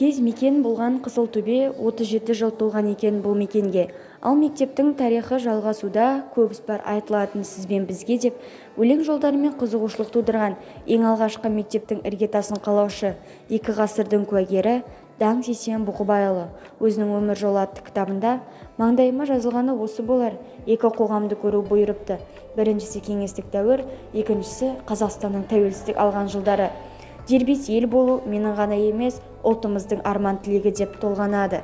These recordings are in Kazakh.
кез мекен болған Қызылтөбе 37 жыл толған екен бұл мекенге. Ал мектептің тарихы жалғасуда, көп іс бар айтылатын сізбен бізге деп, өлең жолдарымен қызығушылық тудырған ең алғашқы мектептің іргетасын қалаушы, 2 ғасырдың куәгері Даң Сейсен Бұқыбайұлы өзінің өмір жолы атты кітабында маңдайыма жазылғаны осы болар, 2 қоғамды көру бұйырыпты. Біріншісі кеңестік дәуір, екіншісі Қазақстанның тәуелсіздік алған жылдары. Дербес ел болу менің ғана емес, ұлтымыздың арман тілегі деп толғанады.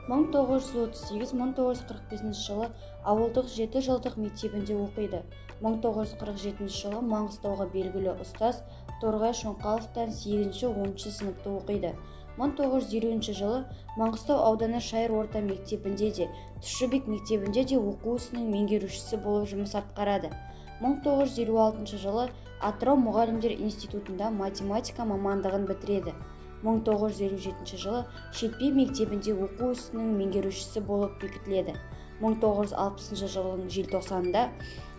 1938-1945 жылы ауылдық 7 жылдық мектебінде оқиды. 1947 жылы Маңғыстауға белгілі ұстаз Торғай Шоңқаловтан 8-10 сыныпты оқиды. 1950 жылы Маңғыстау ауданы Шайыр орта мектебінде де, Тұщыбек мектебінде де оқу ісінің меңгерушісі болып жұмыс атқарады. 1956 жылы Атырау мұғалімдер институтында математика мамандығын бітіреді. 1957 жылы Шетпе мектебінде оқу ісінің меңгерушісі болып бекітіледі. 1960 жылының желтоқсанында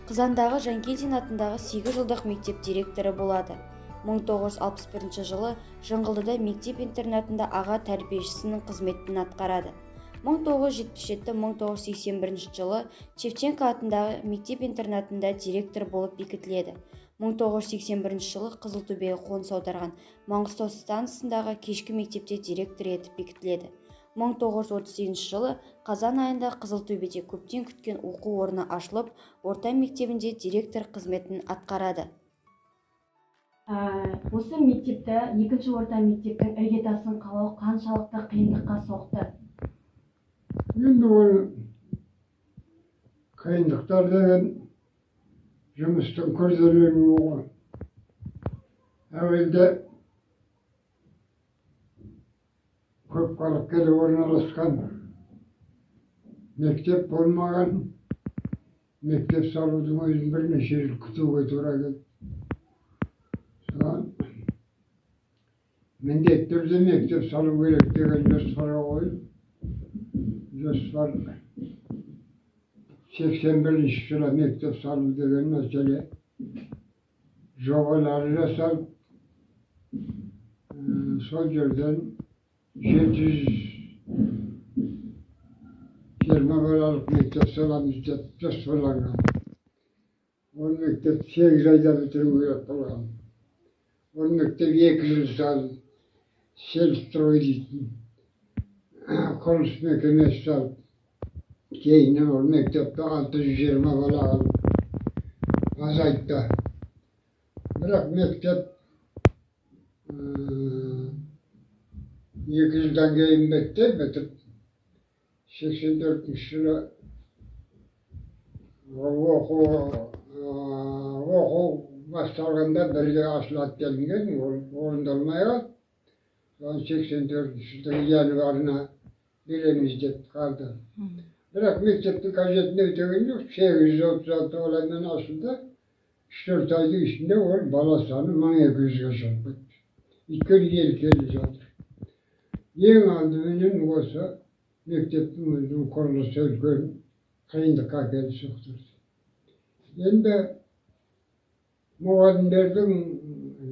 Қызандағы Жанкелдин атындағы 8 жылдық мектеп директоры болады. 1961 жылы Жыңғылдыда мектеп-интернатында аға тәрбиешісінің қызметін атқарады. 1977-1981 жылы Шевченко атындағы мектеп-интернатында директор болып бекітіледі. 1981 жылы Қызылтөбеге қоныс аударған Маңғыстау станциясындағы кешкі мектепте директор етіп бекітіледі. 1938 жылы қазан айында Қызылтөбеде көптен күткен оқу орны ашылып, орта мектебінде директор қызметін атқарады. Осы мектепті, екінші орта мектептің іргетасын қалау қаншалықты қиындыққа соқты? Енді ол қиындықтар деген жұмыстың күрделілігі ғой. Әуелде көп қалыпкерлі орналасқан мектеп болмаған, мектеп салудың өзін бірнеше жыл күтуге тура келді. Соған міндетті түрде мектеп салу керек деген жоспарға қойып, жоспар 81 жылы мектеп салу деген мәселе жобалары жасалып, сол жерден 720 балалық мектеп саламыз деп жоспарланған. Ол мектеп 8 айда бітіру керек болған. Ол мектеп 2 жыл салып, сельстрой дейтін құрылыс мекемесі салып, кейіннен ол мектепті 620 бала алып азайтты. Бірақ мектеп 2 жылдан кейін бітіп, 84 жылы оқу басталғанда бірге ашылады делінген, ол орындалмай қалды. 84 жылдың январына береміз деп қалды. Бірақ мектептің қажетін өтеген жоқ, 836 баламен ашылды. 3-4 айдың ішінде ол бала саны 1200-ге шығып кетті. Өйткені ел келіп жатыр. Ең алдыменен осы мектептің өзінің құрылысы үлкен қиындыққа әкеліп соқтырды. Енді мұғалімдердің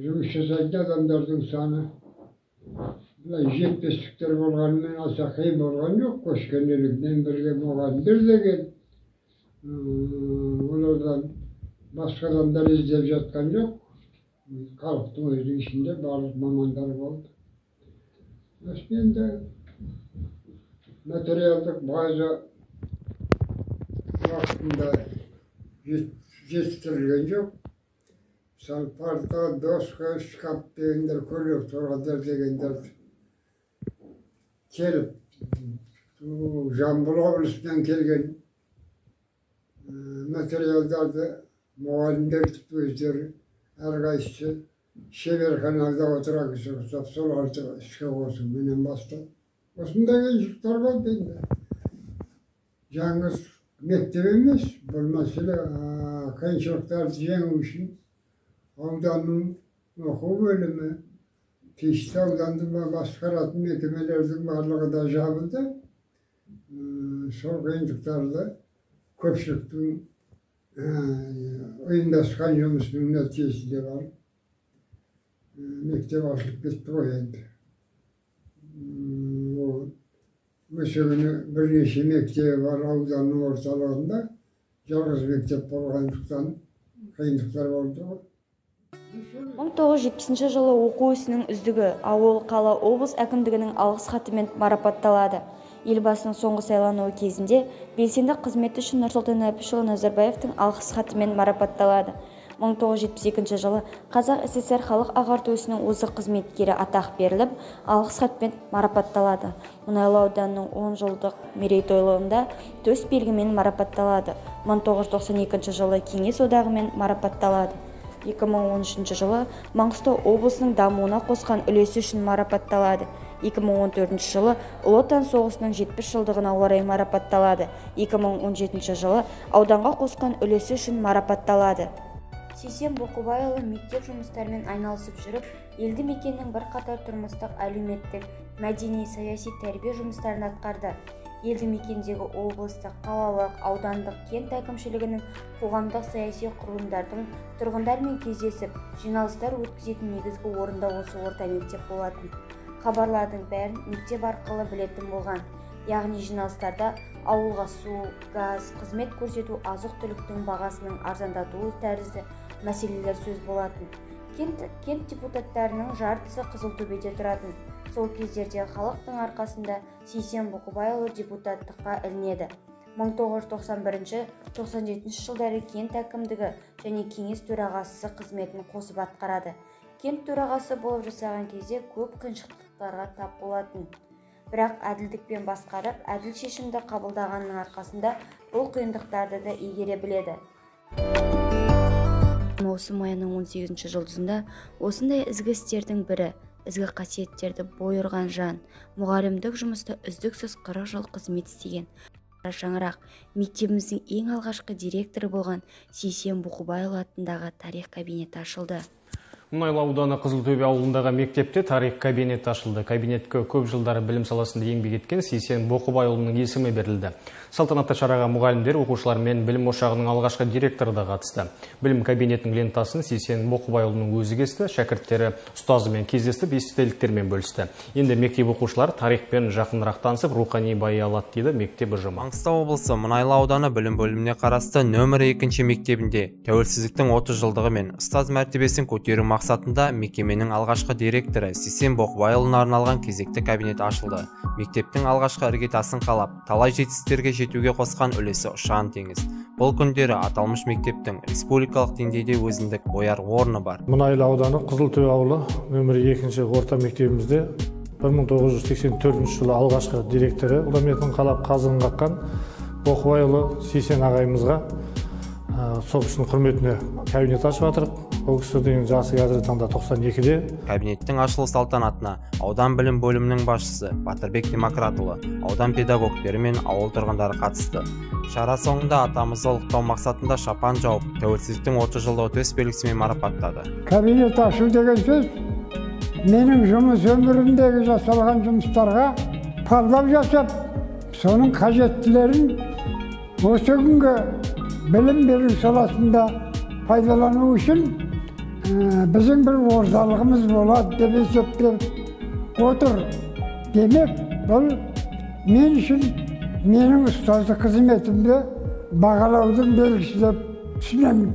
жұмыс жасайтын адамдардың саны жетпестіктер болғанымен аса қиын болған жоқ. Көшкенлігінен бірге мұғалімдер деген олардан басқа адамдар іздеп жатқан жоқ. Халықтың өзінің ішінде барлық мамандар болды. Енді материалдық база уақытында жетістірілген жоқ. Мысалы, парта, доска, шкаф дегендер, көйлек торғандар дегендер келіп, Жамбыл облысынан келген материалдарды мұғалімдер өздері әрқайсысы шеберханада отыра кісі соларды іске қосуменен бастап. Осындай қиыншылықтар болды енді. Жаңа мектеп емес, бұл мәселе қиыншылықтарды жеңу үшін ауданның оқу бөлімі, тиісті ауданды басқаратын мекемелердің барлығы да жабылды. Сол қиындықтарды көпшіліктің ұйымдасқан жұмысының нәтижесінде бар. Мектеп ашылып кетті ғой енді. Mesela birleşim mektebi var Avdan'ın ortalığında. Жалғыз мектеп болғандықтан қиындықтар болды. 1970 жылы оқу ісінің үздігі ауыл, қала, облыс әкімдігінің алғыс хатымен марапатталады. Елбасының соңғы сайлануы кезінде белсенді қызметі үшін Нұрсұлтан Әбішұлы Назарбаевтың алғыс хатымен марапатталады. 1972 жылы Қазақ СССР халық ағарту ісінің озық қызметкері атақ беріліп, алғыс хатпен марапатталады. Мұнайлы ауданының 10 жылдық мерейтойлығында төс белгімен марапатталады. 1992 жылы Кеңес одағымен марапатталады. 2013 жылы Маңғыстау облысының дамуына қосқан үлесі үшін марапатталады. 2014 жылы Ұлы Отан соғысының 70 жылдығына орай марапатталады. 2017 жылы ауданға қосқан үлесі үшін марапатталады. Сейсен Боқубайұлы мектеп жұмыстарымен айналысып жүріп, елді мекеннің бірқатар тұрмыстық, әлеуметтік, мәдени, саяси тәрбие жұмыстарын атқарды. Елді мекендегі облыстық, қалалық, аудандық, кент әкімшілігінің қоғамдық саяси құрылымдардың тұрғындармен кездесіп, жиналыстар өткізетін негізгі орында осы орта мектеп болатын. Хабарлардың бәрін мектеп арқылы білетін болған. Яғни жиналыстарда ауылға су, газ, қызмет көрсету, азық-түліктің бағасының арзандатуы тәрізді мәселелер сөз болатын. Кент депутаттарының жартысы Қызылтөбеде тұратын. Сол кездерде халықтың арқасында Сейсен Боқубайұлы депутаттыққа ілінеді. 1991-97 жылдары кент әкімдігі және кеңес төрағасы қызметін қосып атқарады. Кент төрағасы болып жасаған кезде көп қиыншылықтарға тап болатын. Бірақ әділдікпен басқарып, әділ шешімді қабылдағанның арқасында бұл қиындықтарды да игере біледі. Маусым айының 18 жұлдызында осындай ізгі істердің бірі, ізгі қасиеттерді бой ұрған жан, мұғалімдік жұмыста үздіксіз 40 жыл қызмет істеген шаңырақ мектебіміздің ең алғашқы директоры болған Сейсен Боқубайұлы атындағы тарих кабинеті ашылды. Мұнайлы ауданы Қызылтөбе ауылындағы мектепте тарих кабинеті ашылды. Кабинетке көп жылдары білім саласында еңбек еткен Сейсен Боқубайұлының есімі берілді. Салтанатты шараға мұғалімдер, оқушылар мен білім ошағының алғашқы директоры да қатысты. Білім кабинетінің лентасын Сейсен Боқубайұлының өзі кесті, шәкірттері ұстазымен кездесіп, естеліктермен бөлісті. Енді мектеп оқушылар тарихпен жақынырақ танысып, рухани баи алады дейді мектеп ұжымы. Маңғыстау облысы Мұнайлы ауданы білім бөліміне қарасты нөмірі 2 мектебінде тәуелсіздіктің 30 жылдығы мен ұстаз мәртебесін көтеру мақсатында мекеменің алғашқы директоры Сейсен Боқубайұлына арналған кезекті кабинет ашылды. Мектептің алғашқы іргетасын қалап, талай жетістіктерге жетуге қосқан үлесі ұшан теңіз. Бұл күндері аталмыш мектептің республикалық деңгейде өзіндік ояр орны бар. Мұнайлы ауданы Қызылтөбе ауылы нөмірі 2 орта мектебімізде 1984 жылы алғашқы директоры ұлыметін қалап қазығын қаққан Боқубайұлы Сейсен ағайымызға сол кісінің құрметіне кабинет ашып жатырық. Ол кісінің жасы қазіргі таңда 92-де. Кабинеттің ашылу салтанатына аудан білім бөлімінің басшысы Батырбек Демократұлы, аудан педагогтері мен ауыл тұрғындары қатысты. Шара соңында атамызды ұлықтау мақсатында шапан жауып, тәуелсіздіктің 30 жылдығы төс белгісімен марапаттады. Кабинет ашу деген сөз менің жұмыс өмірімдегі жасалған жұмыстарға талдау жасап, соның қажеттілерін осы күнгі білім беру саласында пайдалану үшін біздің бір орталығымыз болады деп есептеп отыр. Демек, бұл мен үшін менің ұстаздық қызметімді бағалаудың белгісі деп түсінемін.